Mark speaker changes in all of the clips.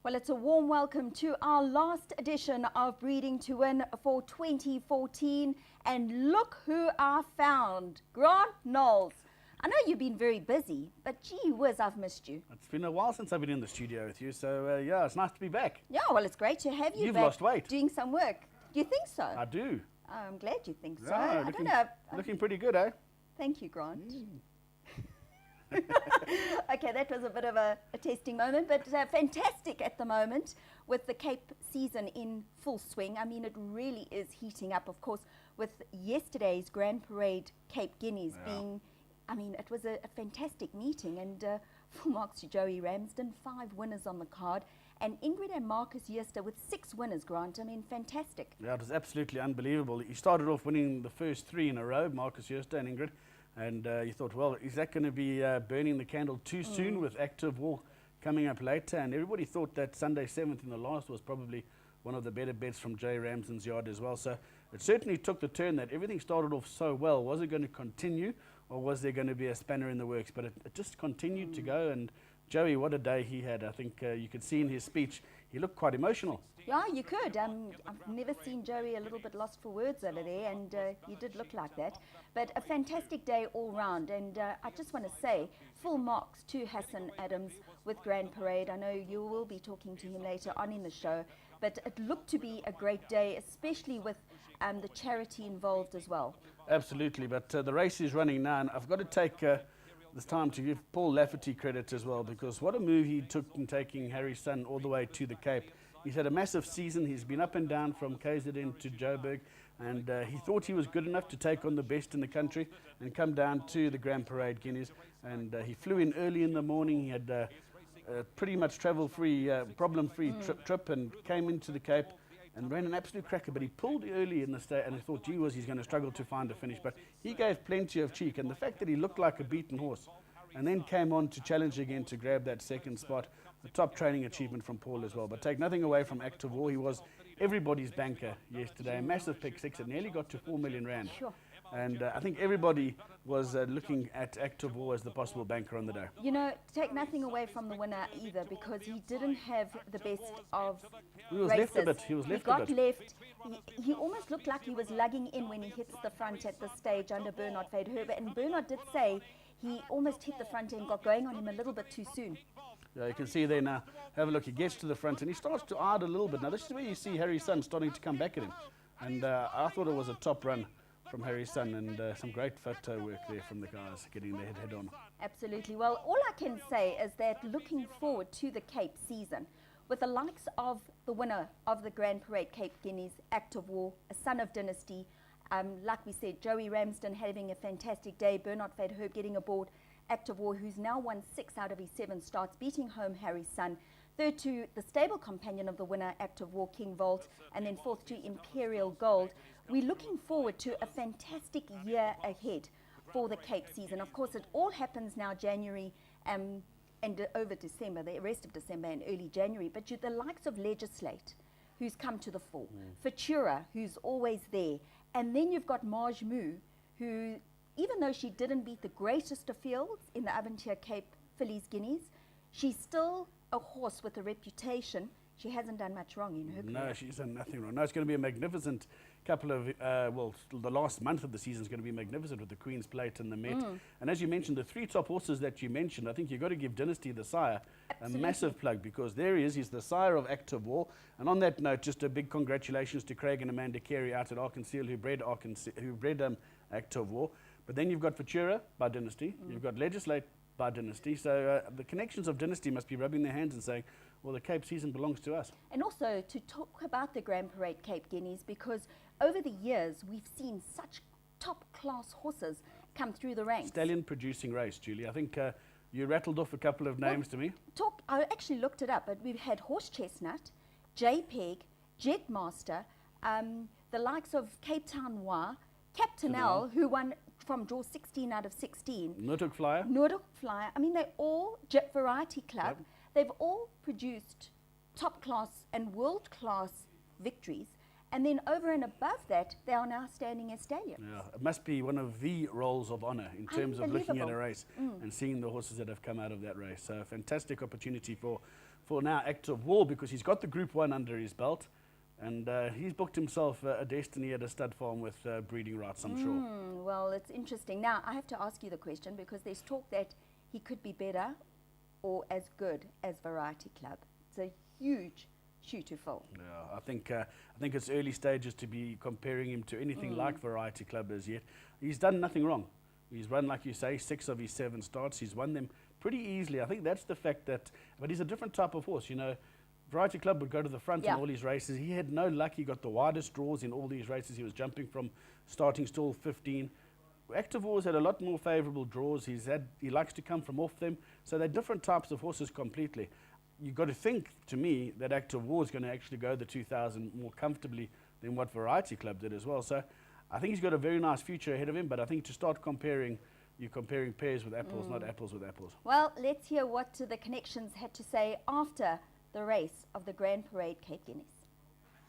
Speaker 1: Well, it's a warm welcome to our last edition of Breeding to Win for 2014. And look who I found, Grant Knowles. I know you've been very busy, but gee whiz, I've missed you.
Speaker 2: It's been a while since I've been in the studio with you, so yeah, it's nice to be back.
Speaker 1: Yeah, well, it's great to have you
Speaker 2: You've
Speaker 1: back
Speaker 2: lost weight.
Speaker 1: doing some work. Do you think so?
Speaker 2: I do.
Speaker 1: Oh, I'm glad you think so.
Speaker 2: Yeah,
Speaker 1: I don't know.
Speaker 2: Looking pretty good, eh?
Speaker 1: Thank you, Grant. Okay, that was a bit of a testing moment, but fantastic at the moment with the Cape season in full swing. I mean, it really is heating up, of course, with yesterday's Grand Parade Cape Guineas being, I mean, it was a fantastic meeting, and full marks to Joey Ramsden, 5 winners on the card, and Ingrid and Marcus Jooste with 6 winners, Grant. I mean, fantastic.
Speaker 2: Yeah, it was absolutely unbelievable. He started off winning the first 3 in a row, Marcus Jooste and Ingrid. And you thought, well, is that going to be burning the candle too soon with Active War coming up later? And everybody thought that Sunday 7th in the last was probably one of the better bets from Jay Ramsden's yard as well. So it certainly took the turn that everything started off so well. Was it going to continue, or was there going to be a spanner in the works? But it just continued to go. And Joey, what a day he had. I think you could see in his speech, he looked quite emotional.
Speaker 1: Yeah, you could. I've never seen Joey a little bit lost for words over there, and he did look like that. But a fantastic day all round, and I just want to say full marks to Hassan Adams with Grand Parade. I know you will be talking to him later on in the show, but it looked to be a great day, especially with the charity involved as well.
Speaker 2: Absolutely, but the race is running now, and I've got to take this time to give Paul Lafferty credit as well, because what a move he took in taking Harry's son all the way to the Cape. He's had a massive season. He's been up and down from KZN to Joburg, and he thought he was good enough to take on the best in the country and come down to the Grand Parade Guineas. And he flew in early in the morning. He had pretty much travel-free, problem-free trip, and came into the Cape and ran an absolute cracker. But he pulled early in the state, and I thought, gee whiz, he's going to struggle to find a finish. But he gave plenty of cheek, and the fact that he looked like a beaten horse and then came on to challenge again to grab that second spot, a top training achievement from Paul as well. But take nothing away from Active War. He was everybody's banker yesterday. A massive pick 6. It nearly got to 4 million rand.
Speaker 1: Sure.
Speaker 2: And I think everybody was looking at Active War as the possible banker on the day.
Speaker 1: You know, take nothing away from the winner either, because he didn't have the best of
Speaker 2: He was
Speaker 1: races.
Speaker 2: left a bit. He was left a
Speaker 1: got
Speaker 2: bit.
Speaker 1: left. He almost looked like he was lugging in when he hits the front at the stage under Bernard Veidherbe. And Bernard did say he almost hit the front end, got going on him a little bit too soon.
Speaker 2: Yeah, you can see there now. Have a look. He gets to the front and he starts to idle a little bit. Now, this is where you see Harry's son starting to come back at him. And I thought it was a top run from Harry's son, and some great photo work there from the guys getting their head on.
Speaker 1: Absolutely. Well, all I can say is that looking forward to the Cape season, with the likes of the winner of the Grand Parade Cape Guineas, Active War, a son of Dynasty, like we said, Joey Ramsden having a fantastic day, Bernard Veidherbe getting aboard Active War, who's now won 6 out of his 7 starts, beating home Harry's son. Third to the stable companion of the winner, Active War, King Volt, and then fourth to Imperial Gold. We're looking forward to a fantastic year ahead for the Cape season. Of course, it all happens now January and over December, the rest of December and early January. But the likes of Legislate, who's come to the fore, Futura, who's always there, and then you've got Marge Moo, who, even though she didn't beat the greatest of fields in the Aventure Cape Fillies Guineas, she's still a horse with a reputation. She hasn't done much wrong in her career.
Speaker 2: No, she's done nothing wrong. No, it's going to be a magnificent couple of, well, the last month of the season is going to be magnificent with the Queen's Plate and the Met. And as you mentioned, the 3 top horses that you mentioned, I think you've got to give Dynasty the sire a massive plug, because there he is. He's the sire of Active War. And on that note, just a big congratulations to Craig and Amanda Carey out at Arkansas, who bred Active War. But then you've got Futura by Dynasty. You've got Legislate by Dynasty. So the connections of Dynasty must be rubbing their hands and saying, well, the Cape season belongs to us.
Speaker 1: And also to talk about the Grand Parade Cape Guineas, because over the years we've seen such top-class horses come through the ranks.
Speaker 2: Stallion producing race, Julie. I think you rattled off a couple of names to me.
Speaker 1: I actually looked it up, but we've had Horse Chestnut, JPEG, Jetmaster, the likes of Cape Town Noir, Captain L, who won from draw 16 out of 16.
Speaker 2: Noordhoek Flyer.
Speaker 1: Noordhoek Flyer. I mean, they're all Jet Variety Club. They've all produced top-class and world-class victories. And then over and above that, they are now standing as stallions.
Speaker 2: Yeah, it must be one of the roles of honor in terms of looking at a
Speaker 1: Unbelievable.
Speaker 2: race and seeing the horses that have come out of that race. So a fantastic opportunity for now Active War, because he's got the Group 1 under his belt, and he's booked himself a destiny at a stud farm with breeding rights, I'm sure.
Speaker 1: Well, it's interesting. Now, I have to ask you the question, because there's talk that he could be better or as good as Variety Club. It's a huge shoe to fill.
Speaker 2: Yeah, I think it's early stages to be comparing him to anything like Variety Club as yet. He's done nothing wrong. He's run, like you say, 6 of his 7 starts. He's won them pretty easily. I think that's the fact that, but he's a different type of horse. You know, Variety Club would go to the front in all his races. He had no luck. He got the widest draws in all these races. He was jumping from starting stall 15. Active War's had a lot more favourable draws. He likes to come from off them. So they're different types of horses completely. You've got to think, to me, that Active War is going to actually go the 2000 more comfortably than what Variety Club did as well. So I think he's got a very nice future ahead of him, but I think to start comparing, you're comparing pears with apples, not apples with apples.
Speaker 1: Well, let's hear what the Connections had to say after the race of the Grand Parade Cape Guineas.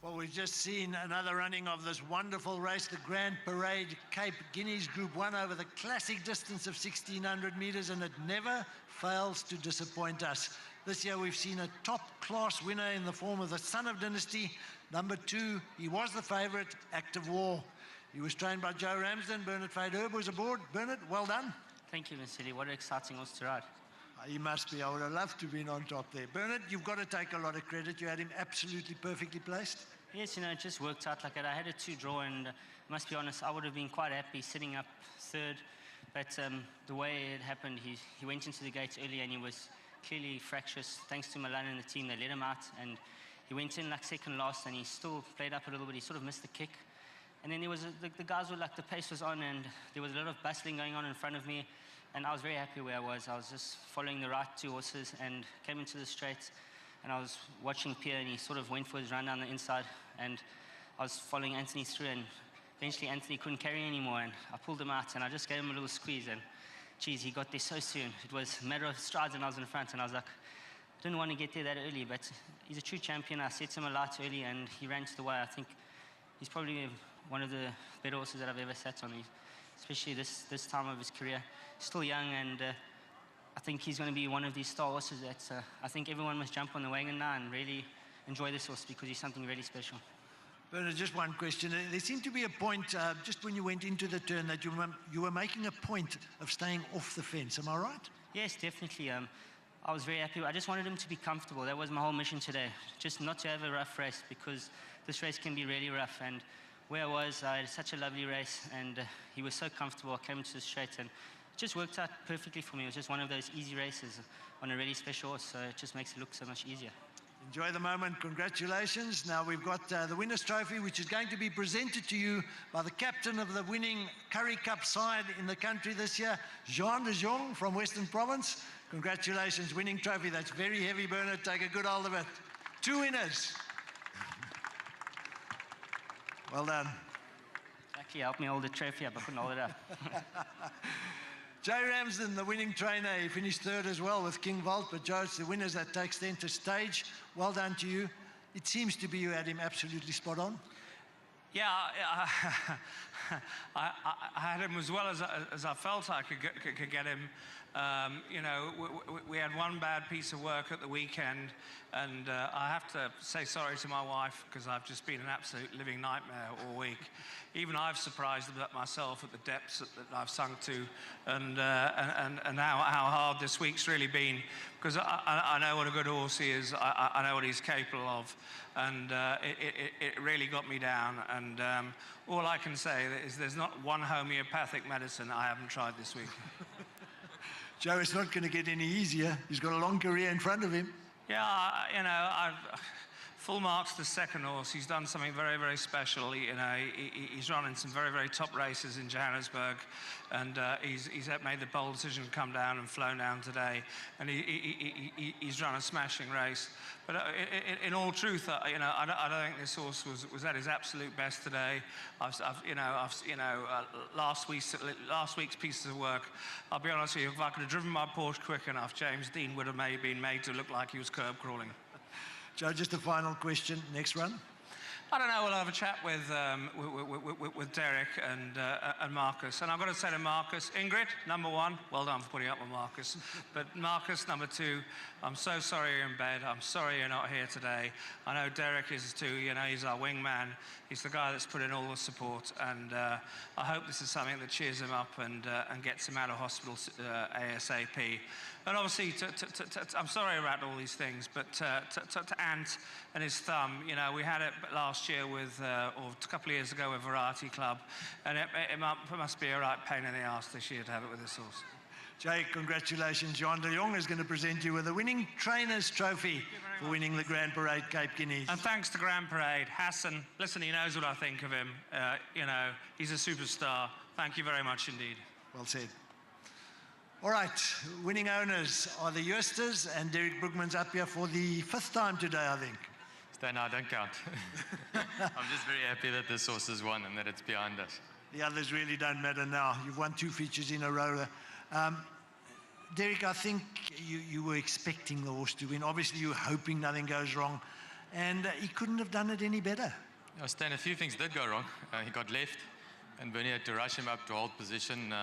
Speaker 3: Well, we've just seen another running of this wonderful race, the Grand Parade Cape Guineas Group 1 over the classic distance of 1,600 metres, and it never fails to disappoint us. This year we've seen a top-class winner in the form of the Son of Dynasty. Number 2, he was the favourite, Active War. He was trained by Joe Ramsden. Bernard Fairherb was aboard. Bernard, well done.
Speaker 4: Thank you, Mr. Lee. What an exciting horse to ride.
Speaker 3: He must be. I would have loved to have been on top there. Bernard, you've got to take a lot of credit. You had him absolutely perfectly placed.
Speaker 4: Yes, you know, it just worked out like that. I had a 2 draw, and must be honest, I would have been quite happy sitting up 3rd. But the way it happened, he went into the gates early, and he was clearly fractious. Thanks to Milan and the team, they let him out, and he went in like second last, and he still played up a little bit. He sort of missed the kick. And then there was the guys were like, the pace was on, and there was a lot of bustling going on in front of me, and I was very happy where I was. I was just following the right 2 horses and came into the straight, and I was watching Pierre, and he sort of went for his run down the inside, and I was following Anthony through, and eventually Anthony couldn't carry anymore, and I pulled him out, and I just gave him a little squeeze, and geez, he got there so soon. It was a matter of strides, and I was in front, and I was like, I didn't want to get there that early, but he's a true champion. I set him a light early, and he ran to the wire. I think he's probably one of the better horses that I've ever sat on, especially this time of his career. Still young, and I think he's going to be one of these star horses that I think everyone must jump on the wagon now and really enjoy this horse, because he's something really special.
Speaker 3: Bernard, just one question. There seemed to be a point just when you went into the turn that you were making a point of staying off the fence. Am I right?
Speaker 4: Yes, definitely. I was very happy. I just wanted him to be comfortable. That was my whole mission today, just not to have a rough race, because this race can be really rough. And where I had such a lovely race, and he was so comfortable. I came into the straight, and it just worked out perfectly for me. It was just one of those easy races on a really special horse, so it just makes it look so much easier.
Speaker 3: Enjoy the moment. Congratulations. Now we've got the Winners' Trophy, which is going to be presented to you by the captain of the winning Currie Cup side in the country this year, Jean de Jong from Western Province. Congratulations, winning trophy. That's very heavy, Bernard. Take a good hold of it. 2 winners. Well done.
Speaker 4: Actually helped me hold the trophy up. I couldn't hold it up.
Speaker 3: Joe Ramsden, the winning trainer, he finished 3rd as well with King Vault, but Joe, it's the winners that take centre stage. Well done to you. It seems to be you had him absolutely spot on.
Speaker 5: Yeah, I had him as well as I felt I could get him. You know, we had one bad piece of work at the weekend, and I have to say sorry to my wife, because I've just been an absolute living nightmare all week. Even I've surprised myself at the depths that I've sunk to, and how hard this week's really been, because I know what a good horse he is. I know what he's capable of, and it really got me down. And all I can say is there's not one homeopathic medicine I haven't tried this week.
Speaker 3: Joe, it's not going to get any easier. He's got a long career in front of him.
Speaker 5: Yeah, you know, full marks to the second horse. He's done something very, very special. You know, he's run in some very, very top races in Johannesburg, and he's made the bold decision to come down and flown down today. And he's run a smashing race. But in all truth, you know, I don't think this horse was at his absolute best today. Last week's pieces of work. I'll be honest with you, if I could have driven my Porsche quick enough, James Dean would have been made to look like he was curb crawling.
Speaker 3: Joe, just a final question. Next run?
Speaker 5: I don't know. We'll have a chat with Derek and Marcus. And I've got to say to Marcus, Ingrid, number one, well done for putting up with Marcus. But Marcus, number two, I'm so sorry you're in bed. I'm sorry you're not here today. I know Derek is too. You know, he's our wingman. He's the guy that's put in all the support. And I hope this is something that cheers him up and gets him out of hospital ASAP. And obviously, I'm sorry about all these things, but to Ant and his thumb, you know, we had it last year with, or a couple of years ago with Variety Club, and it must be a right pain in the arse this year to have it with this horse.
Speaker 3: Jay, congratulations. Jan de Jong is going to present you with a winning trainers trophy for winning the Grand Parade Cape Guineas.
Speaker 5: And thanks to Grand Parade, Hassan, listen, he knows what I think of him. You know, he's a superstar. Thank you very much indeed.
Speaker 3: Well said. All right, winning owners are the Joosters, and Derek Brookman's up here for the 5th time today, I think.
Speaker 6: Stan, I don't count. I'm just very happy that this horse has won and that it's behind us.
Speaker 3: The others really don't matter now. You've won 2 features in a row. Derek, I think you were expecting the horse to win. Obviously, you were hoping nothing goes wrong, and he couldn't have done it any better.
Speaker 6: Stan, a few things did go wrong. He got left, and Bernie had to rush him up to hold position.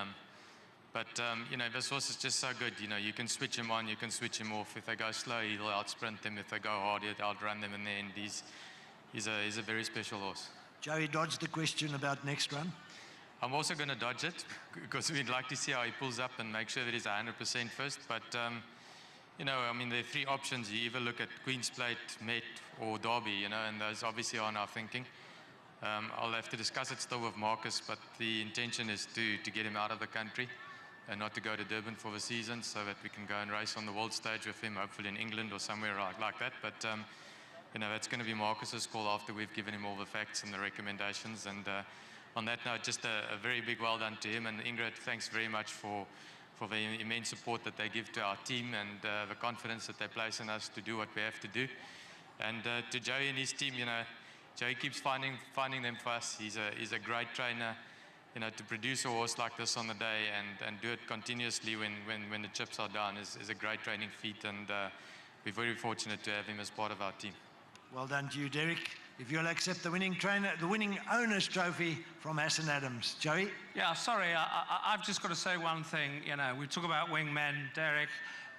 Speaker 6: But, you know, this horse is just so good. You know, you can switch him on, you can switch him off. If they go slow, he'll outsprint them. If they go hard, he'll outrun them in the end. He's a very special horse.
Speaker 3: Joey dodged the question about next run.
Speaker 6: I'm also going to dodge it because we'd like to see how he pulls up and make sure that he's 100% first. But, you know, I mean, there are 3 options. You either look at Queen's Plate, Met, or Derby, you know, and those obviously aren't our thinking. I'll have to discuss it still with Marcus, but the intention is to get him out of the country and not to go to Durban for the season so that we can go and race on the world stage with him, hopefully in England or somewhere like that. But, you know, that's going to be Marcus's call after we've given him all the facts and the recommendations. And on that note, just a very big well done to him. And Ingrid, thanks very much for the immense support that they give to our team and the confidence that they place in us to do what we have to do. And to Joey and his team, you know, Joey keeps finding them for us. He's a great trainer. You know, to produce a horse like this on the day and do it continuously when the chips are down is a great training feat, and we're very fortunate to have him as part of our team.
Speaker 3: Well done to you, Derek. If you'll accept the winning owner's trophy from Hassan Adams. Joey?
Speaker 5: Yeah, sorry, I've just got to say one thing. You know, we talk about wingmen, Derek,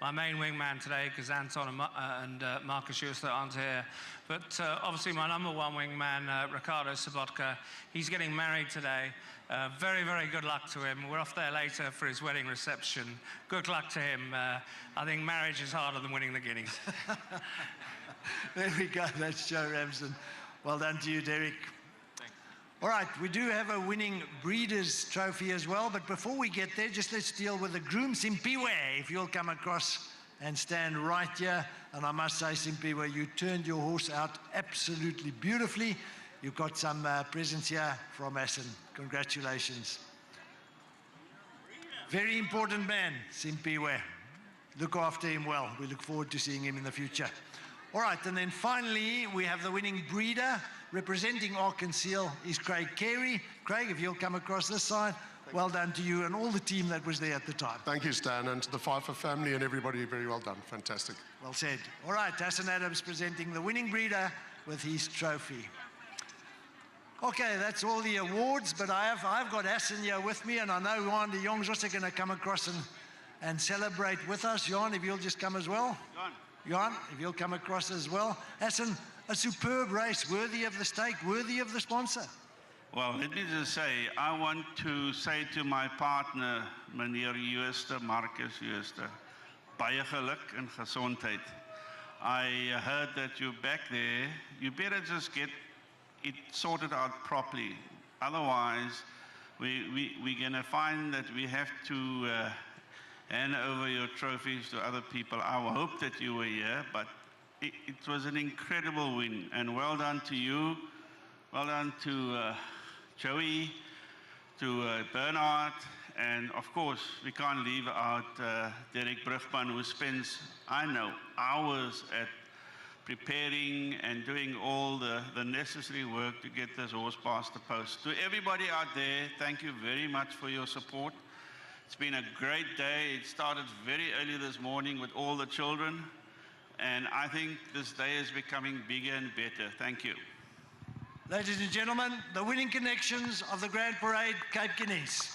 Speaker 5: my main wingman today, because Anton and Marcus Jooster aren't here. But obviously my number 1 wingman, Ricardo Sobotka, he's getting married today. Very, very good luck to him. We're off there later for his wedding reception. Good luck to him. I think marriage is harder than winning the Guineas.
Speaker 3: There we go. That's Joe Ramsden. Well done to you, Derek.
Speaker 6: Thanks.
Speaker 3: All right, we do have a winning breeders trophy as well, but before we get there, just let's deal with the groom, Simpiwe. If you'll come across and stand right here. And I must say, Simpiwe, you turned your horse out absolutely beautifully. You've got some presents here from Hassan. Congratulations. Very important man, Simpiwe. Look after him well. We look forward to seeing him in the future. All right, and then finally, we have the winning breeder. Representing Arkansas is Craig Carey. Craig, if you'll come across this side, well done to you and all the team that was there at the time.
Speaker 7: Thank you, Stan, and to the Pfeiffer family and everybody, very well done. Fantastic.
Speaker 3: Well said. All right, Hassan Adams presenting the winning breeder with his trophy. Okay, that's all the awards, but I've got Hassan here with me, and I know Jan de Jong's also going to come across and celebrate with us. Jan, if you'll just come as well. Jan, if you'll come across as well. Hassan, a superb race, worthy of the stake, worthy of the sponsor.
Speaker 8: Well, let me just say, I want to say to my partner, meneer Jooster, Marcus Jooster, baie geluk en gesondheid. I heard that you're back there. You better just get it sorted out properly. Otherwise, we're going to find that we have to hand over your trophies to other people. I hope that you were here, but it was an incredible win. And well done to you. Well done to Joey, to Bernard, and of course, we can't leave out Derek Brugman, who spends, I know, hours at preparing and doing all the necessary work to get this horse past the post. To everybody out there, thank you very much for your support. It's been a great day. It started very early this morning with all the children, and I think this day is becoming bigger and better. Thank you.
Speaker 3: Ladies and gentlemen, the winning connections of the Grand Parade, Cape Guineas.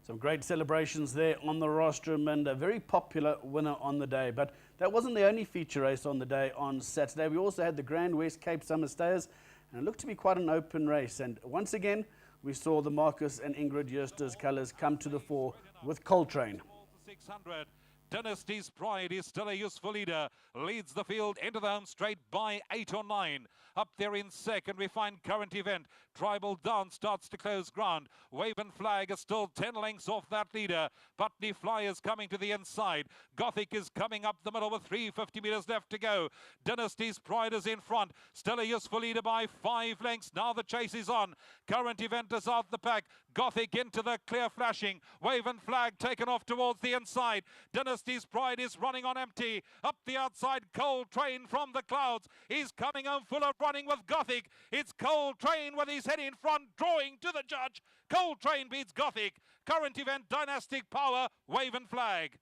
Speaker 2: Some great celebrations there on the rostrum and a very popular winner on the day. But that wasn't the only feature race on the day on Saturday. We also had the Grand West Cape Summer Stayers, and it looked to be quite an open race. And once again, we saw the Marcus and Ingrid Jooster's colours come to the fore with Coltrane.
Speaker 9: 600. Dynasty's Pride is still a useful leader. Leads the field into the home straight by 8 or 9. Up there in second, we find Current Event. Tribal Dance starts to close ground. Wave and Flag is still 10 lengths off that leader. Putney Fly is coming to the inside. Gothic is coming up the middle with 350 metres left to go. Dynasty's Pride is in front. Still a useful leader by 5 lengths. Now the chase is on. Current Event is out the pack. Gothic into the clear flashing. Wave and Flag taken off towards the inside. Dynasty's Pride is running on empty. Up the outside, Coltrane from the clouds. He's coming home full of running with Gothic. It's Coltrane with his head in front, drawing to the judge. Coltrane beats Gothic. Current Event, Dynastic Power, Wave and Flag.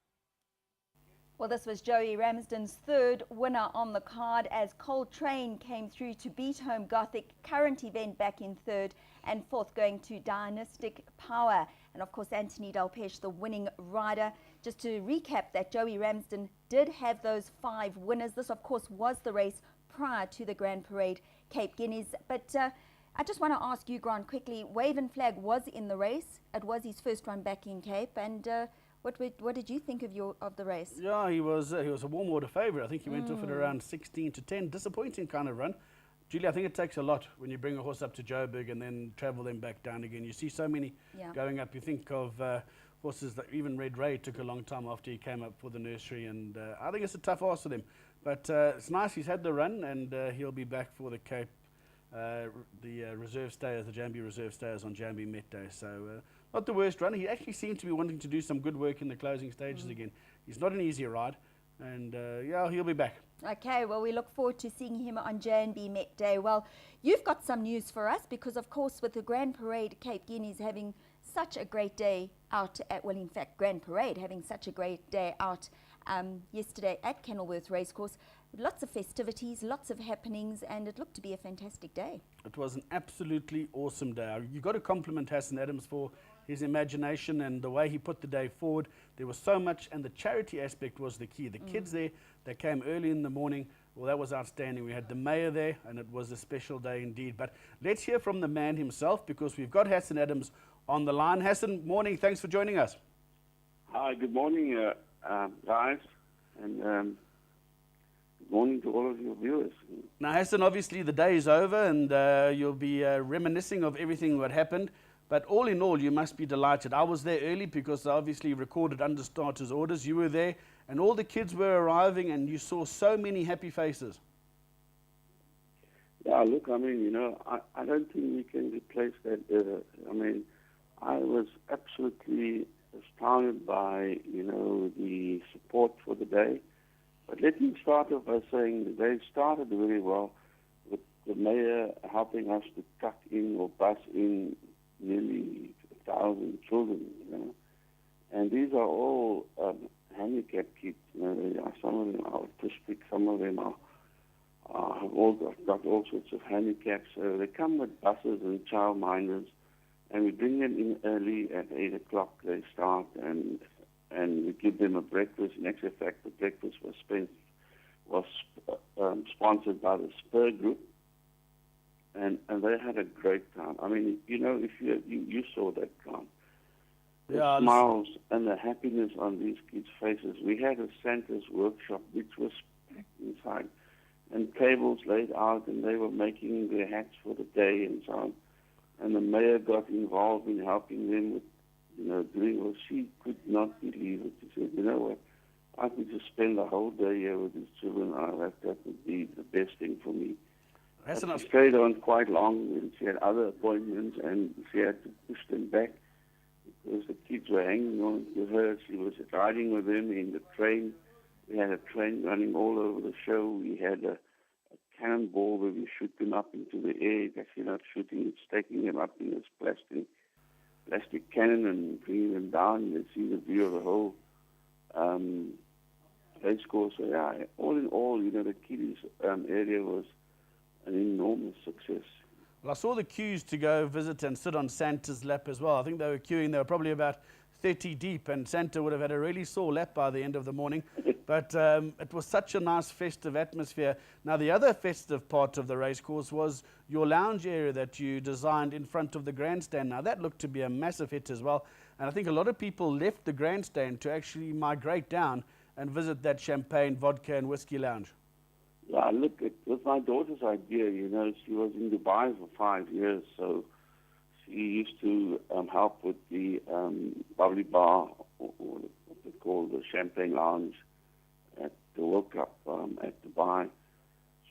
Speaker 1: Well, this was Joey Ramsden's third winner on the card as Coltrane came through to beat home Gothic. Current Event back in third, and fourth going to Dynastic Power. And of course, Anthony Delpeche, the winning rider. Just to recap that, Joey Ramsden did have those 5 winners. This, of course, was the race prior to the Grand Parade Cape Guineas. But I just want to ask you, Grant, quickly, Wave and Flag was in the race. It was his first run back in Cape. And what did you think of the race?
Speaker 2: Yeah, he was a warm water favourite. I think he went off at around 16 to 10. Disappointing kind of run. Julie, I think it takes a lot when you bring a horse up to Joburg and then travel them back down again. You see so many going up. You think of horses that even Red Ray took a long time after he came up for the nursery, and I think it's a tough ask for them. But it's nice he's had the run, and he'll be back for the Cape, Reserve Stayers, the Jambi Reserve Stayers on Jambi Met Day. So not the worst run. He actually seemed to be wanting to do some good work in the closing stages again. He's not an easy ride, and yeah, he'll be back.
Speaker 1: Okay, well, we look forward to seeing him on Jambi Met Day. Well, you've got some news for us because, of course, with the Grand Parade Cape Guineas having such a great day out at, well, in fact, Grand Parade having such a great day out yesterday at Kenilworth Racecourse. Lots of festivities, lots of happenings, and it looked to be a fantastic day.
Speaker 2: It was an absolutely awesome day. You've got to compliment Hassan Adams for his imagination and the way he put the day forward. There was so much, and the charity aspect was the key. The kids there, they came early in the morning. Well, that was outstanding. We had the mayor there, and it was a special day indeed. But let's hear from the man himself, because we've got Hassan Adams on the line. Hassan, morning. Thanks for joining us.
Speaker 10: Hi, good morning, guys, and good morning to all of your viewers.
Speaker 2: Now, Hassan, obviously the day is over, and you'll be reminiscing of everything that happened. But all in all, you must be delighted. I was there early because I obviously recorded under starters orders. You were there, and all the kids were arriving, and you saw so many happy faces.
Speaker 10: Yeah, look, I mean, you know, I don't think we can replace that ever. I mean, I was absolutely astounded by, you know, the support for the day. But let me start off by saying the day started very well with the mayor helping us to tuck in or bus in nearly 1,000 children, you know. And these are all handicapped kids. You know, some of them are autistic, some of them have all got all sorts of handicaps. So they come with buses and childminders, and we bring them in early at 8 o'clock. They start, and we give them a breakfast. In actual fact, the breakfast was sponsored by the Spur Group, and they had a great time. I mean, you know, if you saw that time, the smiles and the happiness on these kids' faces. We had a Santa's workshop which was packed inside, and tables laid out, and they were making their hats for the day and so on. And the mayor got involved in helping them with, you know, doing what she could not believe it. She said, you know what, I could just spend the whole day here with these children. That would be the best thing for me. She stayed on quite long, and she had other appointments, and she had to push them back because the kids were hanging on to her. She was riding with them in the train. We had a train running all over the show. We had a cannonball where we shoot them up into the air. It's actually not shooting, it's taking them up in this plastic cannon and bringing them down. You see the view of the whole race course. So, yeah, all in all, you know, the kiddies area was an enormous success.
Speaker 2: Well, I saw the queues to go visit and sit on Santa's lap as well. I think they were queuing, they were probably about 30 deep, and Santa would have had a really sore lap by the end of the morning. But it was such a nice festive atmosphere. Now, the other festive part of the racecourse was your lounge area that you designed in front of the grandstand. Now, that looked to be a massive hit as well. And I think a lot of people left the grandstand to actually migrate down and visit that champagne, vodka, and whiskey lounge.
Speaker 10: Yeah, look, it was my daughter's idea. You know, she was in Dubai for 5 years, so she used to help with the bubbly bar, or what they call the champagne lounge at the World Cup at Dubai.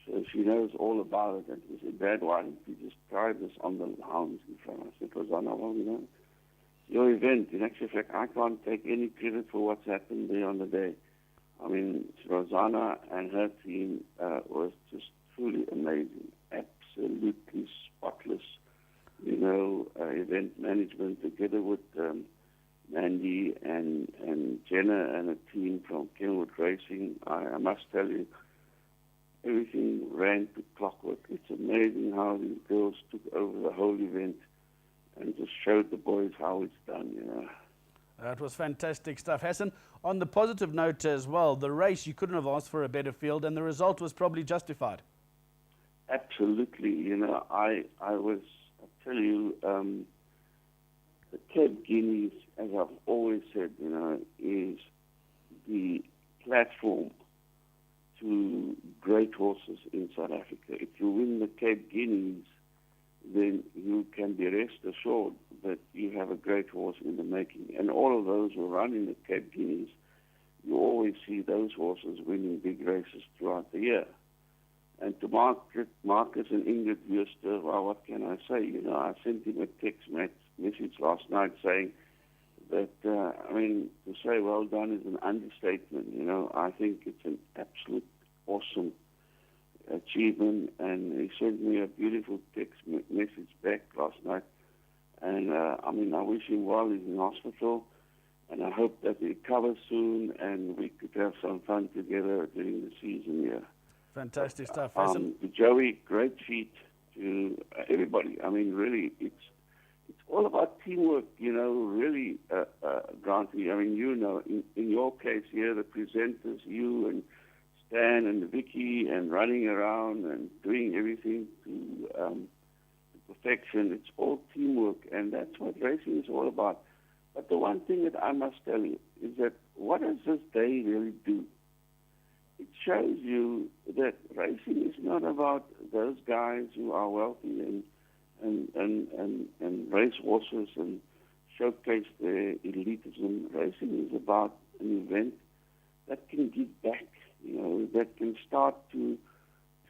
Speaker 10: So she knows all about it. And she said, Dad, why don't you just try this on the lounge in front? I said, Rosanna, well, you know, it's your event. In actual fact, I can't take any credit for what's happened there on the day. I mean, Rosanna and her team was just truly amazing, absolutely spotless. You know, event management together with Mandy and Jenna and a team from Kenwood Racing. I must tell you, everything ran to clockwork. It's amazing how these girls took over the whole event and just showed the boys how it's done, you know.
Speaker 2: It was fantastic stuff. Hassan, on the positive note as well, the race, you couldn't have asked for a better field, and the result was probably justified.
Speaker 10: Absolutely. You know, I tell you, the Cape Guineas, as I've always said, you know, is the platform to great horses in South Africa. If you win the Cape Guineas, then you can be rest assured that you have a great horse in the making. And all of those who run in the Cape Guineas, you always see those horses winning big races throughout the year. And to Marcus and Ingrid Wüster, well, what can I say? You know, I sent him a text message last night saying that, I mean, to say well done is an understatement. You know, I think it's an absolute awesome achievement, and he sent me a beautiful text message back last night. And, I mean, I wish him well. He's in hospital, and I hope that he recovers soon and we could have some fun together during the season here.
Speaker 2: Fantastic stuff, Hassan.
Speaker 10: To Joey, great feat. To everybody. I mean, really, it's all about teamwork, you know, really, Granty. I mean, you know, in your case here, the presenters, you and Stan and Vicky, and running around and doing everything to perfection. It's all teamwork, and that's what racing is all about. But the one thing that I must tell you is that what does this day really do? It shows you that racing is not about those guys who are wealthy and race horses and showcase their elitism. Racing is about an event that can give back, you know, that can start to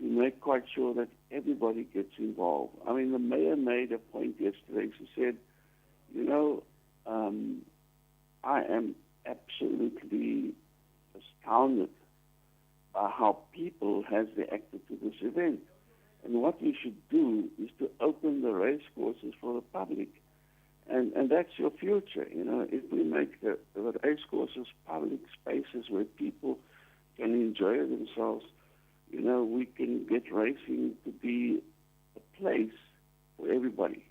Speaker 10: make quite sure that everybody gets involved. I mean, the mayor made a point yesterday. She said, you know, I am absolutely astounded by how people has reacted to this event. And what we should do is to open the race courses for the public. And that's your future, you know. If we make the race courses public spaces where people can enjoy themselves, you know, we can get racing to be a place for everybody.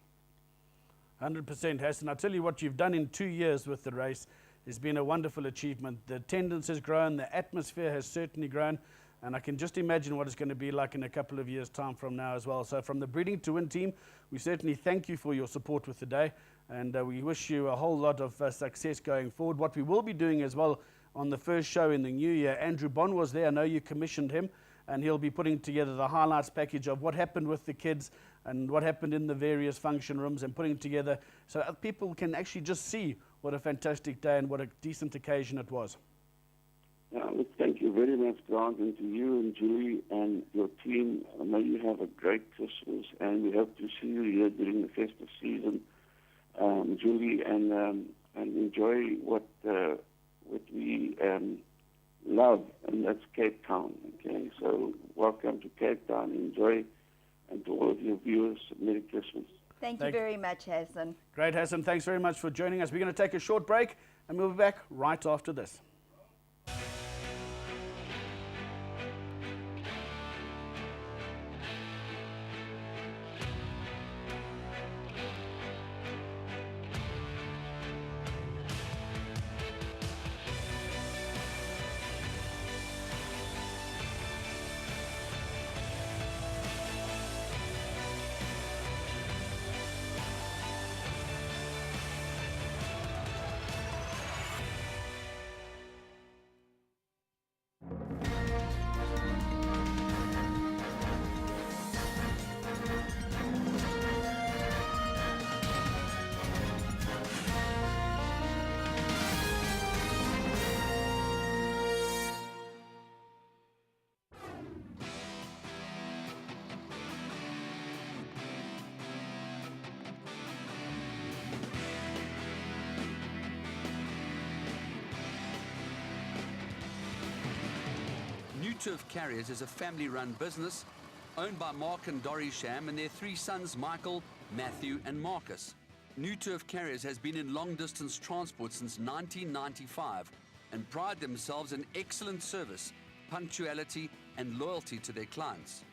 Speaker 2: 100%, Hassan. I'll tell you what you've done in 2 years with the race has been a wonderful achievement. The attendance has grown, the atmosphere has certainly grown, and I can just imagine what it's going to be like in a couple of years' time from now as well. So from the Breeding to Win team, we certainly thank you for your support with the day, and we wish you a whole lot of success going forward. What we will be doing as well on the first show in the new year, Andrew Bond was there. I know you commissioned him, and he'll be putting together the highlights package of what happened with the kids and what happened in the various function rooms, and putting together so that people can actually just see what a fantastic day and what a decent occasion it was.
Speaker 10: Look, thank you very much, Grant, and to you and Julie and your team. May you have a great Christmas, and we hope to see you here during the festive season, Julie, and enjoy what we love, and that's Cape Town. Okay, so welcome to Cape Town. Enjoy, and to all of your viewers, Merry Christmas.
Speaker 1: Thank you very much, Hassan.
Speaker 2: Great, Hassan. Thanks very much for joining us. We're going to take a short break, and we'll be back right after this.
Speaker 11: Turf Carriers is a family-run business owned by Mark and Dory Sham and their 3 sons, Michael, Matthew and Marcus. New Turf Carriers has been in long-distance transport since 1995 and pride themselves in excellent service, punctuality and loyalty to their clients.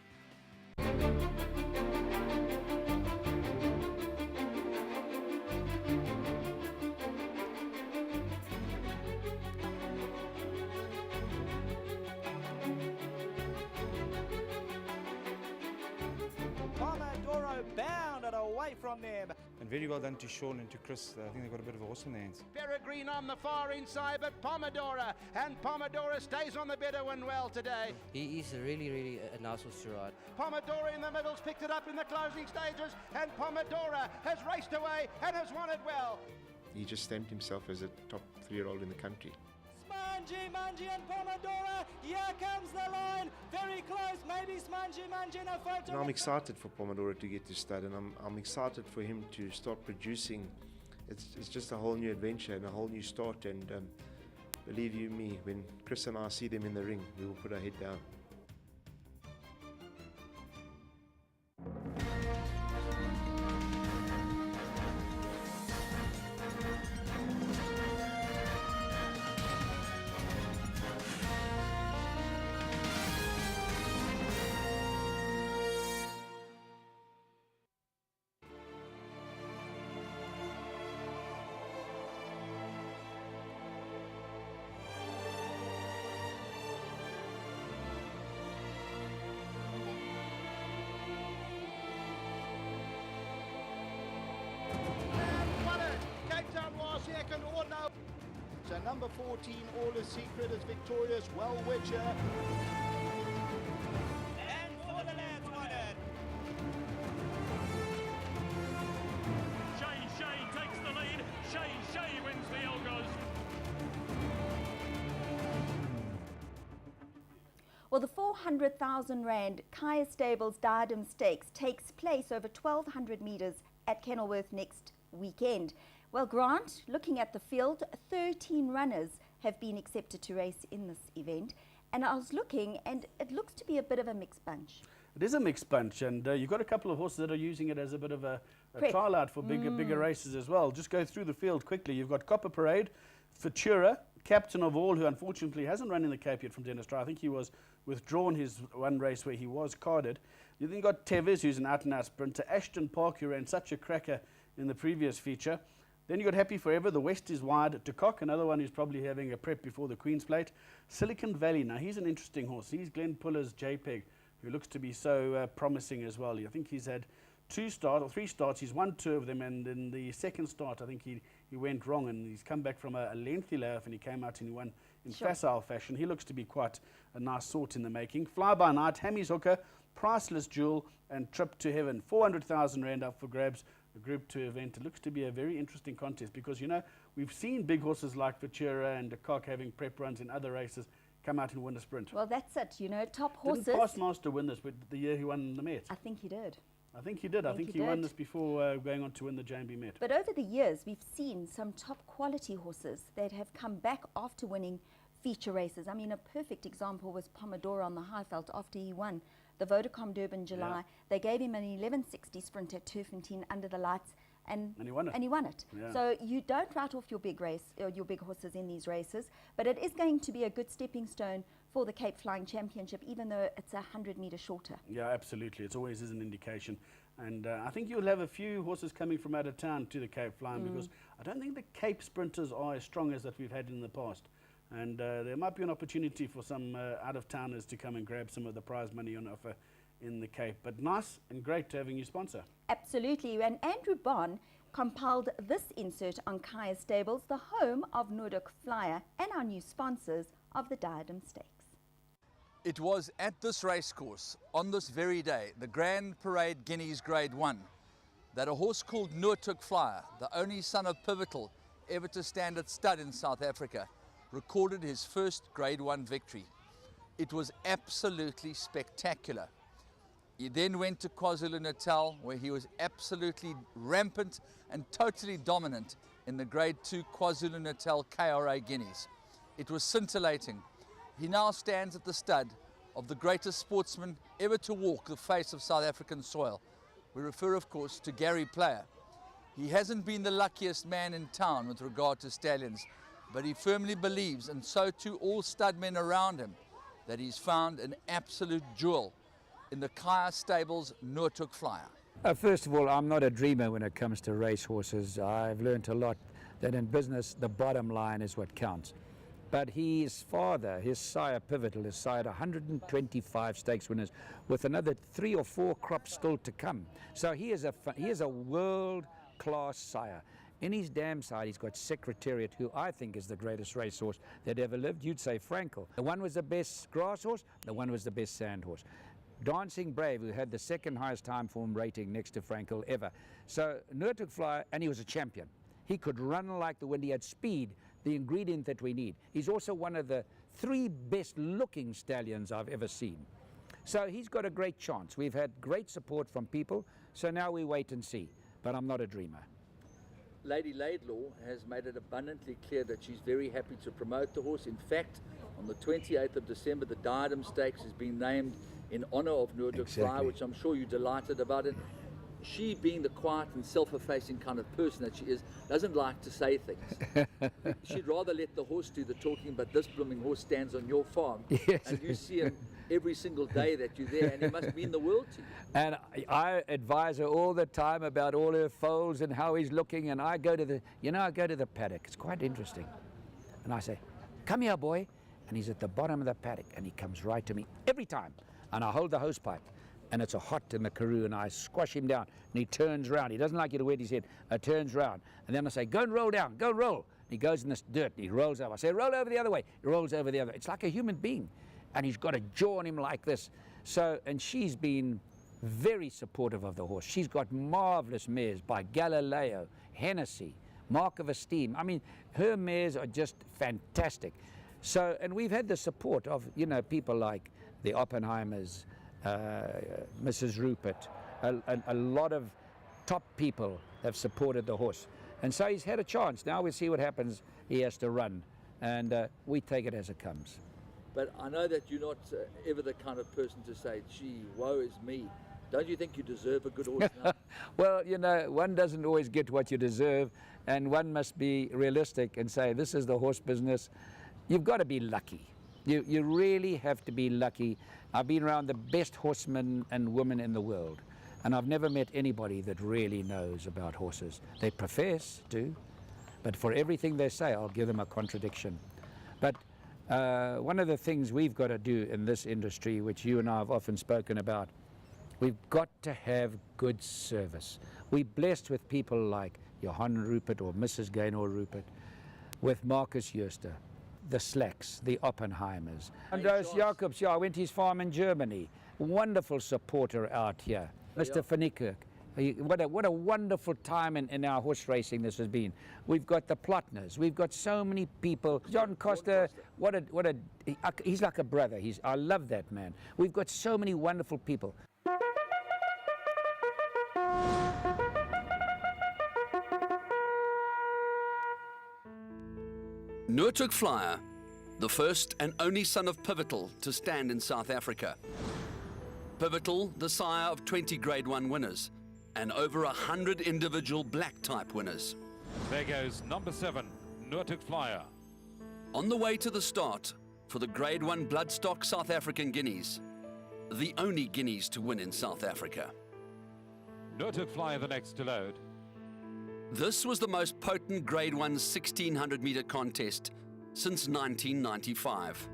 Speaker 12: Pomodoro bounded away from them.
Speaker 13: And very well done to Sean and to Chris. I think they've got a bit of a horse in their hands.
Speaker 12: Peregrine on the far inside, but Pomodoro, and Pomodoro stays on the better one well today.
Speaker 14: He is really a nice horse to ride.
Speaker 12: Pomodoro in the middle's picked it up in the closing stages, and Pomodoro has raced away and has won it well.
Speaker 15: He just stamped himself as a top 3-year-old in the country.
Speaker 12: Smanji and Pomodoro, here comes the line, very close, maybe Smanji in a photo.
Speaker 15: And I'm excited for Pomodoro to get to stud, and I'm excited for him to start producing. It's just a whole new adventure and a whole new start, and believe you me, when Chris and I see them in the ring, we will put our head down.
Speaker 12: Second or no. So number 14, All Is Secret, is victorious. Well Witcher. And for the lads won it.
Speaker 16: Shay takes the lead. Shay wins the Elgos.
Speaker 1: Well, the 400,000 Rand Kaya Stables Diadem Stakes takes place over 1,200 metres at Kenilworth next weekend. Well, Grant, looking at the field, 13 runners have been accepted to race in this event. And I was looking, and it looks to be a bit of a mixed bunch.
Speaker 2: It is a mixed bunch, and you've got a couple of horses that are using it as a bit of a trial out for bigger races as well. Just go through the field quickly. You've got Copper Parade, Futura, Captain of All, who unfortunately hasn't run in the Cape yet from Dennis Dry. I think he was withdrawn his one race where he was carded. You then got Tevez, who's an out-and-out sprinter, Ashton Park, who ran such a cracker in the previous feature. Then you got Happy Forever, the West is Wide, De Kock, another one who's probably having a prep before the Queen's Plate. Silicon Valley, now he's an interesting horse. He's Glenn Puller's JPEG, who looks to be so promising as well. I think he's had 3 starts. He's won 2 of them, and in the second start, I think he went wrong, and he's come back from a lengthy layoff, and he came out and he won in facile fashion. He looks to be quite a nice sort in the making. Fly By Night, Hammy's Hooker, Priceless Jewel, and Trip to Heaven. 400,000 Rand up for grabs. A Group 2 event. It looks to be a very interesting contest because, you know, we've seen big horses like Futura and De Kock having prep runs in other races come out and win a sprint.
Speaker 1: Well, that's it. You know, top horses.
Speaker 2: Didn't Pastmaster win this the year he won the Met?
Speaker 1: I think he did.
Speaker 2: I think he did. I think he won this before going on to win the JMB Met.
Speaker 1: But over the years, we've seen some top quality horses that have come back after winning feature races. I mean, a perfect example was Pomodoro on the Highveld after he won the Vodacom Durban July. Yeah. They gave him an 1160 sprint at Turffontein under the lights, and he won it.
Speaker 2: Yeah.
Speaker 1: So you don't write off your big horses in these races, but it is going to be a good stepping stone for the Cape Flying Championship, even though it's 100 metres shorter.
Speaker 2: Yeah, absolutely. It always is an indication. And I think you'll have a few horses coming from out of town to the Cape Flying because I don't think the Cape sprinters are as strong as that we've had in the past. And there might be an opportunity for some out-of-towners to come and grab some of the prize money on offer in the Cape. But nice and great to having you sponsor.
Speaker 1: Absolutely. And Andrew Bond compiled this insert on Kaya Stables, the home of Nordic Flyer and our new sponsors of the Diadem Stakes.
Speaker 11: It was at this racecourse, on this very day, the Grand Parade Guineas Grade 1, that a horse called Nordic Flyer, the only son of Pivotal ever to stand at stud in South Africa, recorded his first Grade 1 victory. It was absolutely spectacular. He then went to KwaZulu-Natal, where he was absolutely rampant and totally dominant in the Grade 2 KwaZulu-Natal KRA Guineas. It was scintillating. He now stands at the stud of the greatest sportsman ever to walk the face of South African soil. We refer, of course, to Gary Player. He hasn't been the luckiest man in town with regard to stallions, but he firmly believes, and so too all studmen around him, that he's found an absolute jewel in the Kaya Stables Noordhoek Flyer.
Speaker 17: First of all, I'm not a dreamer when it comes to racehorses. I've learned a lot that in business the bottom line is what counts. But his father, his sire Pivotal, has sired 125 stakes winners with another 3 or 4 crops still to come. So he is a world-class sire. In his dam side, he's got Secretariat, who I think is the greatest racehorse that ever lived. You'd say Frankel. The one was the best grass horse, the one was the best sand horse. Dancing Brave, who had the second highest time form rating next to Frankel ever. So Noordhoek Flyer, and he was a champion. He could run like the wind. He had speed, the ingredient that we need. He's also one of the 3 best looking stallions I've ever seen. So he's got a great chance. We've had great support from people, so now we wait and see. But I'm not a dreamer.
Speaker 11: Lady Laidlaw has made it abundantly clear that she's very happy to promote the horse. In fact, on the 28th of December, the Diadem Stakes has been named in honor of Noordhoek Flyer, which I'm sure you're delighted about it. She, being the quiet and self-effacing kind of person that she is, doesn't like to say things. She'd rather let the horse do the talking, but this blooming horse stands on your farm.
Speaker 17: Yes.
Speaker 11: And you see him every single day that you're there, and he must mean the world to you.
Speaker 17: And I advise her all the time about all her foals and how he's looking, and I go to the paddock. It's quite interesting. And I say, come here, boy. And he's at the bottom of the paddock, and he comes right to me every time. And I hold the hose pipe, and it's a hot in the karoo, and I squash him down, and he turns round. He doesn't like you to wet his head. I turns round, and then I say, go and roll down, go and roll. And he goes in this dirt, and he rolls over. I say, roll over the other way. He rolls over the other way. It's like a human being, and he's got a jaw on him like this. So, and she's been very supportive of the horse. She's got marvelous mares by Galileo, Hennessy, Mark of Esteem. I mean, her mares are just fantastic. So, and we've had the support of, people like the Oppenheimers, Mrs. Rupert, a lot of top people have supported the horse. And so he's had a chance. Now we'll see what happens. He has to run, and we take it as it comes.
Speaker 11: But I know that you're not ever the kind of person to say, gee, woe is me. Don't you think you deserve a good horse now?
Speaker 17: Well, one doesn't always get what you deserve, and one must be realistic and say, this is the horse business. You've got to be lucky. You really have to be lucky. I've been around the best horsemen and women in the world, and I've never met anybody that really knows about horses. They profess to, but for everything they say, I'll give them a contradiction. But one of the things we've got to do in this industry, which you and I have often spoken about, we've got to have good service. We're blessed with people like Johann Rupert or Mrs. Gaynor Rupert, with Marcus Jooste, the Slacks, the Oppenheimers. Andreas Jacobs, I went to his farm in Germany. Wonderful supporter out here. Mr. Van Niekerk. What a wonderful time in our horse racing this has been. We've got the Plotners. We've got so many people. John Costa, he's like a brother. I love that man. We've got so many wonderful people.
Speaker 11: Noordhoek Flyer, the first and only son of Pivotal to stand in South Africa. Pivotal, the sire of 20 Grade 1 winners and over 100 individual black type winners.
Speaker 9: There goes number 7, Noordhoek Flyer.
Speaker 11: On the way to the start for the Grade 1 bloodstock South African Guineas, the only Guineas to win in South Africa.
Speaker 9: Noordhoek Flyer the next to load.
Speaker 11: This was the most potent Grade 1 1600 metre contest since 1995.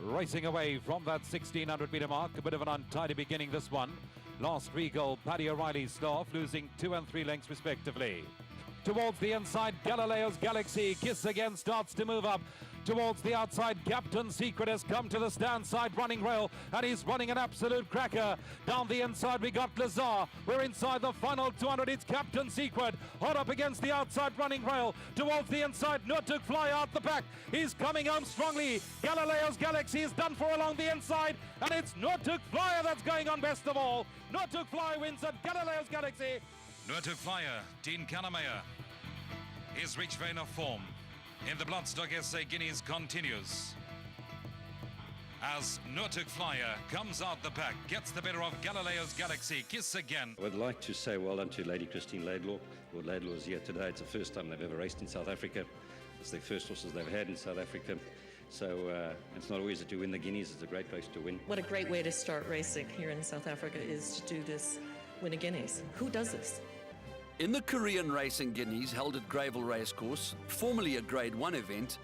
Speaker 9: Racing away from that 1600 metre mark, a bit of an untidy beginning this one. Last Regal, Paddy O'Reilly Staff losing 2 and 3 lengths respectively. Towards the inside, Galileo's Galaxy, Kiss again starts to move up. Towards the outside, Captain Secret has come to the stand side running rail, and he's running an absolute cracker. Down the inside, we got Lazar. We're inside the final 200. It's Captain Secret, hot up against the outside running rail. Towards the inside, Noordhoek Flyer out the back. He's coming home strongly. Galileo's Galaxy is done for along the inside, and it's Noordhoek Flyer that's going on best of all. Noordhoek Flyer wins at Galileo's Galaxy.
Speaker 18: Noordhoek Flyer, Dean Kannemeyer. His rich vein of form in the Bloodstock SA Guineas continues. as Noortuk Flyer comes out the back, gets the better of Galileo's Galaxy. Kiss again.
Speaker 19: I would like to say well done to Lady Christine Laidlaw. Lord Laidlaw is here today. It's the first time they've ever raced in South Africa. It's the first horses they've had in South Africa. So it's not always to win the Guineas. It's a great race to win.
Speaker 20: What a great way to start racing here in South Africa is to do this, win a Guineas. Who does this?
Speaker 11: In the Korean Racing Guineas held at Greyville Racecourse, formerly a Grade 1 event,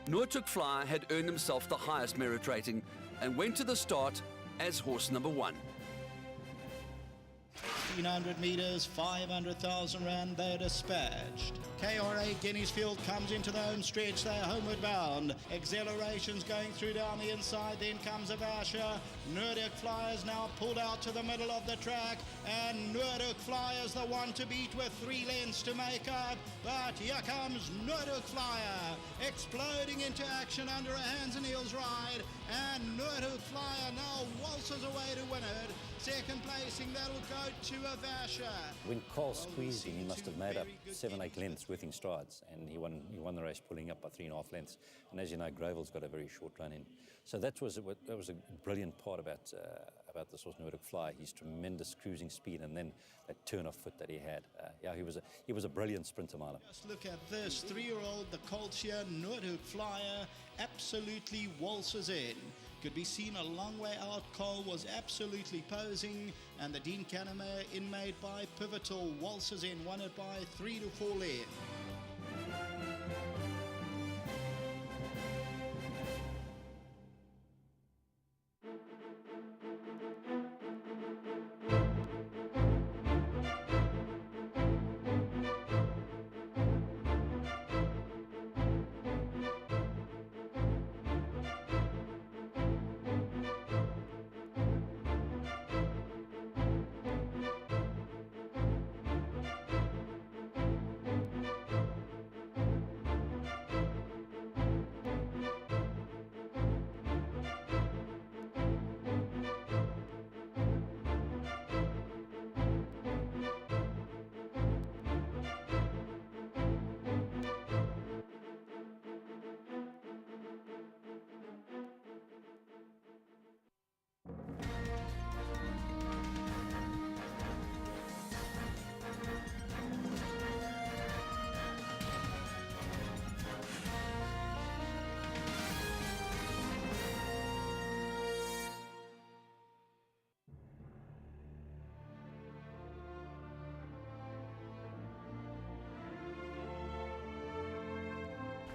Speaker 11: Noortuk Flyer had earned himself the highest merit rating and went to the start as horse number 1.
Speaker 21: 1,500 metres, 500,000 rand, they're dispatched. KRA Guineas Field comes into the home stretch, they're homeward bound. Exhilaration's going through down the inside, then comes Avasha. Noortuk Flyer's now pulled out to the middle of the track, and Noortuk Flyer's the one to beat with 3 lengths to make up. But here comes Noortuk Flyer, exploding into action under a hands and heels ride, and Noortuk Flyer now waltzes away to win it. Second placing, that'll go to Avasha.
Speaker 22: When Cole squeezed him, he must have made up 7-8 lengths worth in strides, and he won the race pulling up by 3.5 lengths. And as you know, Greyville's got a very short run in. So that was a brilliant part about this horse, Noortuk Flyer. His tremendous cruising speed, and then that turn of foot that he had. Yeah, he was a brilliant sprinter, Marlon.
Speaker 21: Just look at this 3-year-old, the colt here, Noortuk Flyer, absolutely waltzes in. Could be seen a long way out. Cole was absolutely posing, and the Dean Canamere inmade by Pivotal waltzes in, won it by 3 to 4 lengths.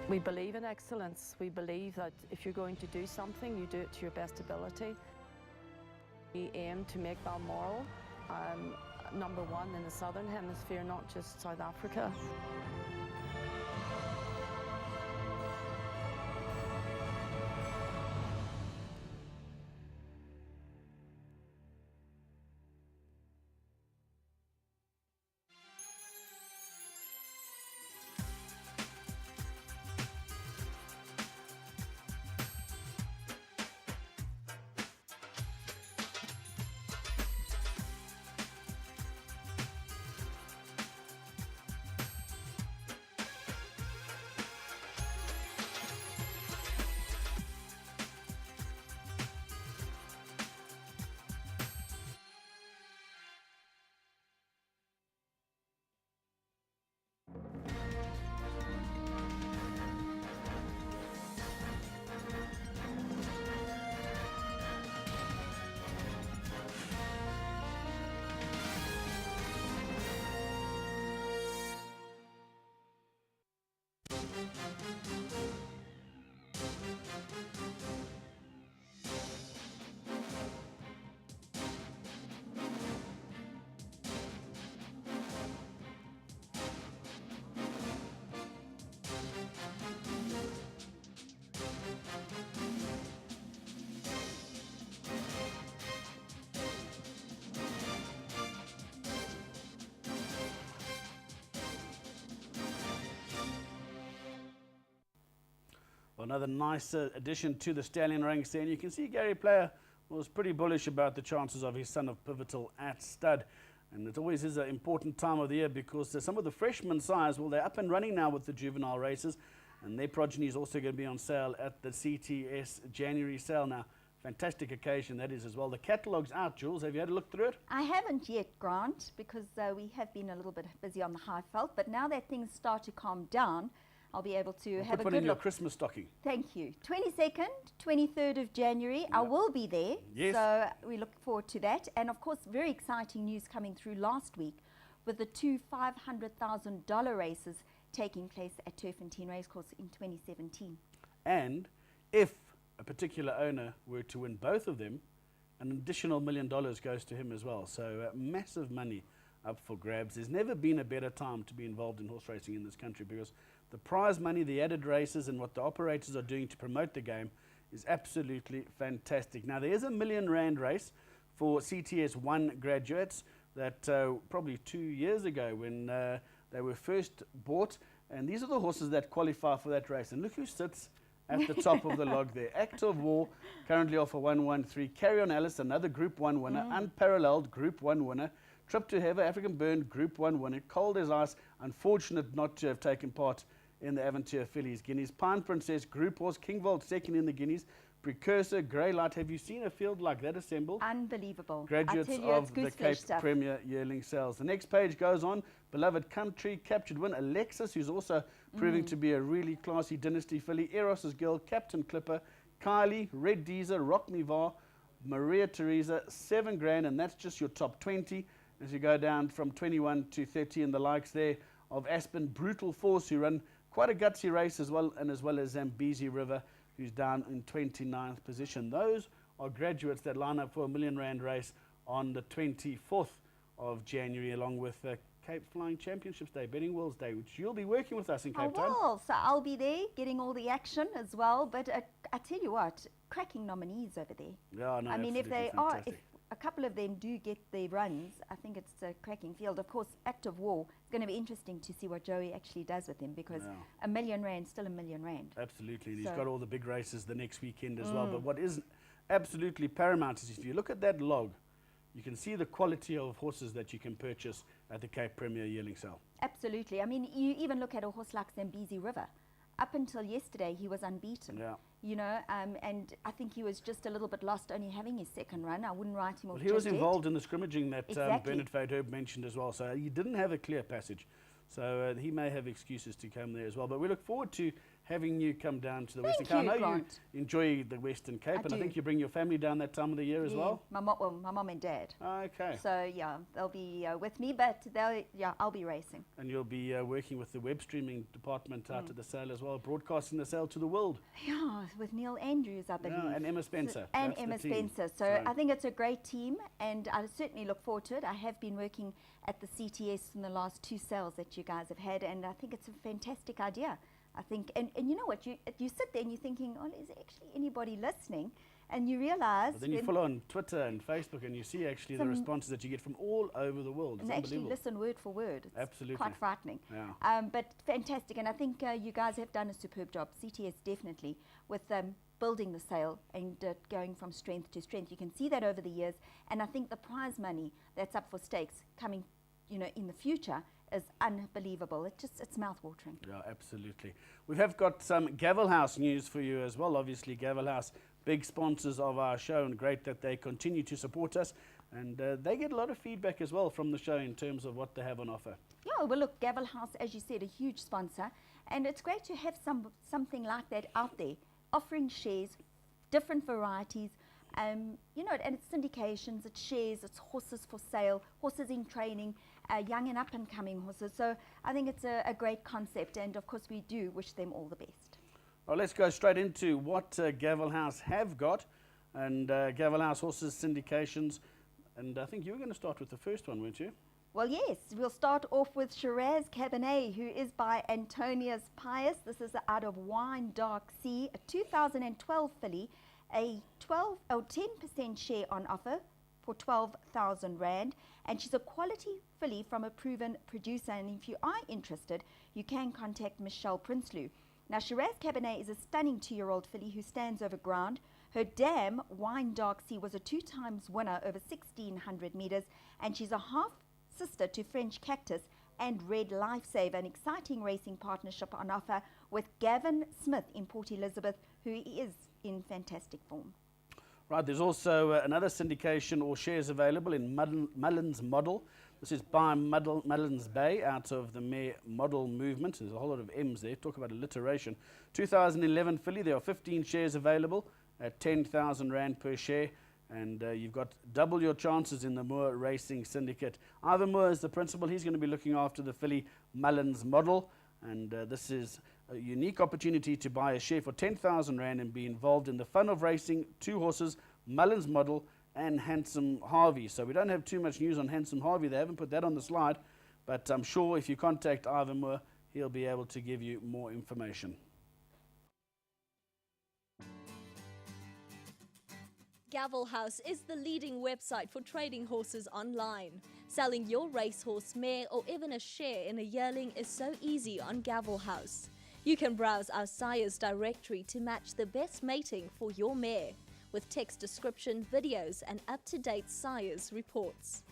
Speaker 23: We believe in excellence. We believe that if you're going to do something, you do it to your best ability. We aim to make Balmoral #1 in the Southern Hemisphere, not just South Africa.
Speaker 2: Another nice addition to the stallion ranks there. And you can see Gary Player was pretty bullish about the chances of his son of Pivotal at stud. And it always is an important time of the year because some of the freshman sires, well, they're up and running now with the juvenile races. and their progeny is also going to be on sale at the CTS January sale. Now, fantastic occasion that is as well. The catalogue's out, Jules. Have you had a look through it?
Speaker 1: I haven't yet, Grant, because we have been a little bit busy on the high felt, but now that things start to calm down, I'll be able to have
Speaker 2: put
Speaker 1: a
Speaker 2: one
Speaker 1: good
Speaker 2: in your
Speaker 1: look.
Speaker 2: Christmas stocking.
Speaker 1: Thank you. 22nd, 23rd of January, I will be there.
Speaker 2: Yes.
Speaker 1: So we look forward to that. And of course, very exciting news coming through last week with the two $500,000 races taking place at Turfentine Racecourse in 2017.
Speaker 2: And if a particular owner were to win both of them, an additional $1 million goes to him as well. So massive money up for grabs. There's never been a better time to be involved in horse racing in this country, because the prize money, the added races, and what the operators are doing to promote the game is absolutely fantastic. Now, there is a R1 million race for CTS 1 graduates that probably 2 years ago when they were first bought, and these are the horses that qualify for that race. And look who sits at the top of the log there. Act of War, currently off a 113. Carry On Alice, another Group 1 winner. Unparalleled, Group 1 winner. Trip to Heaven, African Burn, Group 1 winner. Cold as Ice, unfortunate not to have taken part in the Aventure Fillies Guineas. Pine Princess, Group Horse. King Vault, second in the Guineas. Precursor, Grey Light. Have you seen a field like that assembled?
Speaker 1: Unbelievable.
Speaker 2: Graduates
Speaker 1: I tell you,
Speaker 2: of the
Speaker 1: it's
Speaker 2: Cape
Speaker 1: stuff.
Speaker 2: Premier yearling sales. The next page goes on. Beloved Country, Captured Win, Alexis, who's also proving to be a really classy dynasty filly. Eros's Girl, Captain Clipper, Kylie, Red Deezer, Rock Me Var, Maria Teresa, $7,000, and that's just your top 20. As you go down from 21 to 30, and the likes there of Aspen, Brutal Force, who run quite a gutsy race as well, and as well as Zambezi River, who's down in 29th position. Those are graduates that line up for a R1 million race on the 24th of January, along with Cape Flying Championships Day, Betting Worlds Day, which you'll be working with us in Cape Town.
Speaker 1: I will. So I'll be there getting all the action as well. But I tell you what, cracking nominees over there.
Speaker 2: Yeah, no,
Speaker 1: I mean, if they
Speaker 2: absolutely
Speaker 1: are, if
Speaker 2: fantastic.
Speaker 1: a couple of them do get their runs, I think it's a cracking field. Of course, Act of War, it's going to be interesting to see what Joey actually does with him, because R1 million still R1 million.
Speaker 2: Absolutely, and
Speaker 1: So-
Speaker 2: he's got all the big races the next weekend as well. But what is absolutely paramount is if you look at that log, you can see the quality of horses that you can purchase at the Cape Premier yearling sale.
Speaker 1: Absolutely. I mean, you even look at a horse like Zambezi River. Up until yesterday, he was unbeaten.
Speaker 2: Yeah.
Speaker 1: You know, and I think he was just a little bit lost only having his second run. I wouldn't write him off.
Speaker 2: Well, he was
Speaker 1: just yet.
Speaker 2: involved in the scrimmaging that
Speaker 1: Exactly.
Speaker 2: Bernard Fairherb mentioned as well, so he didn't have a clear passage. So he may have excuses to come there as well. But we look forward to having you come down to the Western Cape. I know
Speaker 1: Grant.
Speaker 2: you enjoy the Western Cape, and I
Speaker 1: do.
Speaker 2: think you bring your family down that time of the year as well.
Speaker 1: My mom and dad.
Speaker 2: Okay.
Speaker 1: So yeah, they'll be with me, but I'll be racing.
Speaker 2: And you'll be working with the web streaming department out at the sale as well, broadcasting the sale to the world.
Speaker 1: Yeah, with Neil Andrews, I believe.
Speaker 2: Yeah, and Emma Spencer.
Speaker 1: And
Speaker 2: That's the
Speaker 1: Emma
Speaker 2: team.
Speaker 1: Spencer. So I think it's a great team, and I certainly look forward to it. I have been working at the CTS in the last 2 sales that you guys have had, and I think it's a fantastic idea. I think, and you know what, you sit there and you're thinking, oh, is there actually anybody listening? And you realize...
Speaker 2: But then you follow on Twitter and Facebook, and you see actually the responses that you get from all over the world. It's
Speaker 1: and actually
Speaker 2: unbelievable.
Speaker 1: listen word for word. It's
Speaker 2: Absolutely.
Speaker 1: quite frightening.
Speaker 2: Yeah.
Speaker 1: But fantastic, and I think you guys have done a superb job, CTS definitely, with building the sale and going from strength to strength. You can see that over the years, and I think the prize money that's up for stakes coming, you know, in the future is unbelievable. It's mouth-watering.
Speaker 2: Yeah, absolutely. We have got some Gavel House news for you as well. Obviously, Gavel House, big sponsors of our show, and great that they continue to support us. And they get a lot of feedback as well from the show in terms of what they have on offer.
Speaker 1: Yeah, well, look, Gavel House, as you said, a huge sponsor. And it's great to have something like that out there, offering shares, different varieties, you know, and it's syndications, it's shares, it's horses for sale, horses in training, young and up-and-coming horses. So I think it's a great concept, and of course we do wish them all the best.
Speaker 2: Well, let's go straight into what Gavel House have got. And Gavel House horses, syndications. And I think you were going to start with the first one, weren't you?
Speaker 1: Well, yes, we'll start off with Shiraz Cabernet, who is by Antonius Pius. This is out of Wine Dark Sea, a 2012 filly, a 10% share on offer for 12,000 Rand. And she's a quality filly from a proven producer. And if you are interested, you can contact Michelle Prinsloo. Now, Shiraz Cabernet is a stunning 2-year-old filly who stands over ground. Her dam, Wine Dark Sea, was a 2-times winner over 1,600 meters, and she's a half-sister to French Cactus, and Red Lifesaver, an exciting racing partnership on offer with Gavin Smith in Port Elizabeth, who is in fantastic form.
Speaker 2: Right, there's also another syndication or shares available in Mullins Model. This is by Mullins Bay out of the Mare Model movement. There's a whole lot of M's there. Talk about alliteration. 2011 filly. There are 15 shares available at 10,000 Rand per share. And you've got double your chances in the Moore Racing Syndicate. Ivan Moore is the principal. He's going to be looking after the filly Mullins Model. And this is a unique opportunity to buy a share for 10,000 Rand and be involved in the fun of racing 2 horses, Mullins Model and Handsome Harvey. So we don't have too much news on Handsome Harvey. They haven't put that on the slide, but I'm sure if you contact Ivan Moore, he'll be able to give you more information.
Speaker 4: Gavel House is the leading website for trading horses online. Selling your racehorse, mare or even a share in a yearling is so easy on Gavel House. You can browse our sires directory to match the best mating for your mare, with text description, videos and up-to-date sires reports.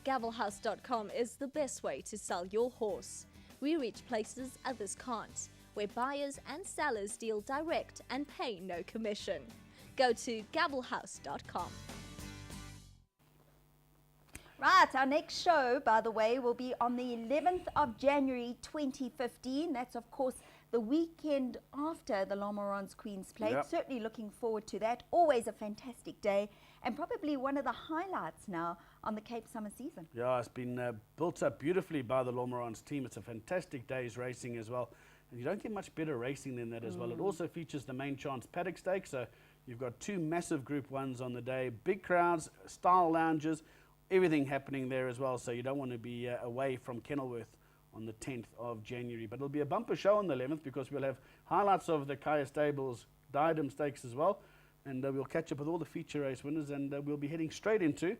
Speaker 4: Gavelhouse.com is the best way to sell your horse. We reach places others can't, where buyers and sellers deal direct and pay no commission. Go to gavelhouse.com.
Speaker 1: Right, our next show, by the way, will be on the 11th of January 2015. That's, of course, the weekend after the Lomorans Queen's Plate.
Speaker 2: Yep.
Speaker 1: Certainly looking forward to that. Always a fantastic day and probably one of the highlights now on the Cape Summer season.
Speaker 2: Yeah, it's been built up beautifully by the Lomorans team. It's a fantastic day's racing as well. And you don't get much better racing than that as well. It also features the Main Chance Paddock Stakes. So you've got 2 massive Group 1s on the day. Big crowds, style lounges, everything happening there as well. So you don't want to be away from Kenilworth on the 10th of January. But it'll be a bumper show on the 11th because we'll have highlights of the Kaya Stables Diadem Stakes as well. And we'll catch up with all the feature race winners and we'll be heading straight into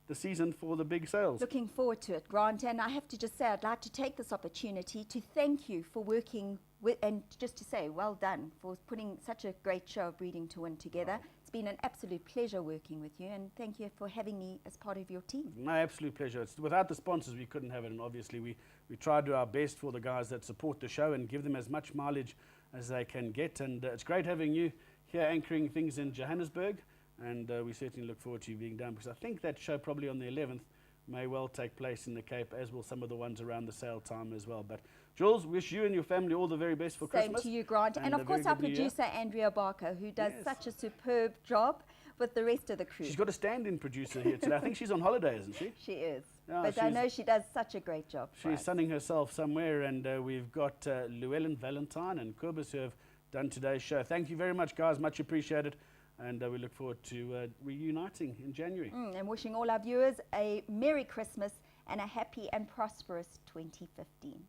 Speaker 2: the season for the big sales.
Speaker 1: Looking forward to it, Grant. And I have to just say, I'd like to take this opportunity to thank you for working with, and just to say, well done for putting such a great show of Breeding to Win together. It's been an absolute pleasure working with you, and thank you for having me as part of your team.
Speaker 2: My absolute pleasure. Without the sponsors, we couldn't have it, and obviously we try to do our best for the guys that support the show and give them as much mileage as they can get. And it's great having you here anchoring things in Johannesburg, and we certainly look forward to you being down, because I think that show probably on the 11th may well take place in the Cape, as will some of the ones around the sale time as well. But Jules, wish you and your family all the very best for Christmas.
Speaker 1: Same to you, Grant. And of course our producer, Andrea Barker, who does such a superb job with the rest of the crew.
Speaker 2: She's got a stand-in producer here today. I think she's on holiday, isn't she?
Speaker 1: She is.
Speaker 2: Yeah,
Speaker 1: but I know she does such a great job.
Speaker 2: She's sunning herself somewhere, and we've got Llewellyn Valentine and Kobus who have done today's show. Thank you very much, guys. Much appreciated. And we look forward to reuniting in January.
Speaker 1: And wishing all our viewers a Merry Christmas and a happy and prosperous 2015.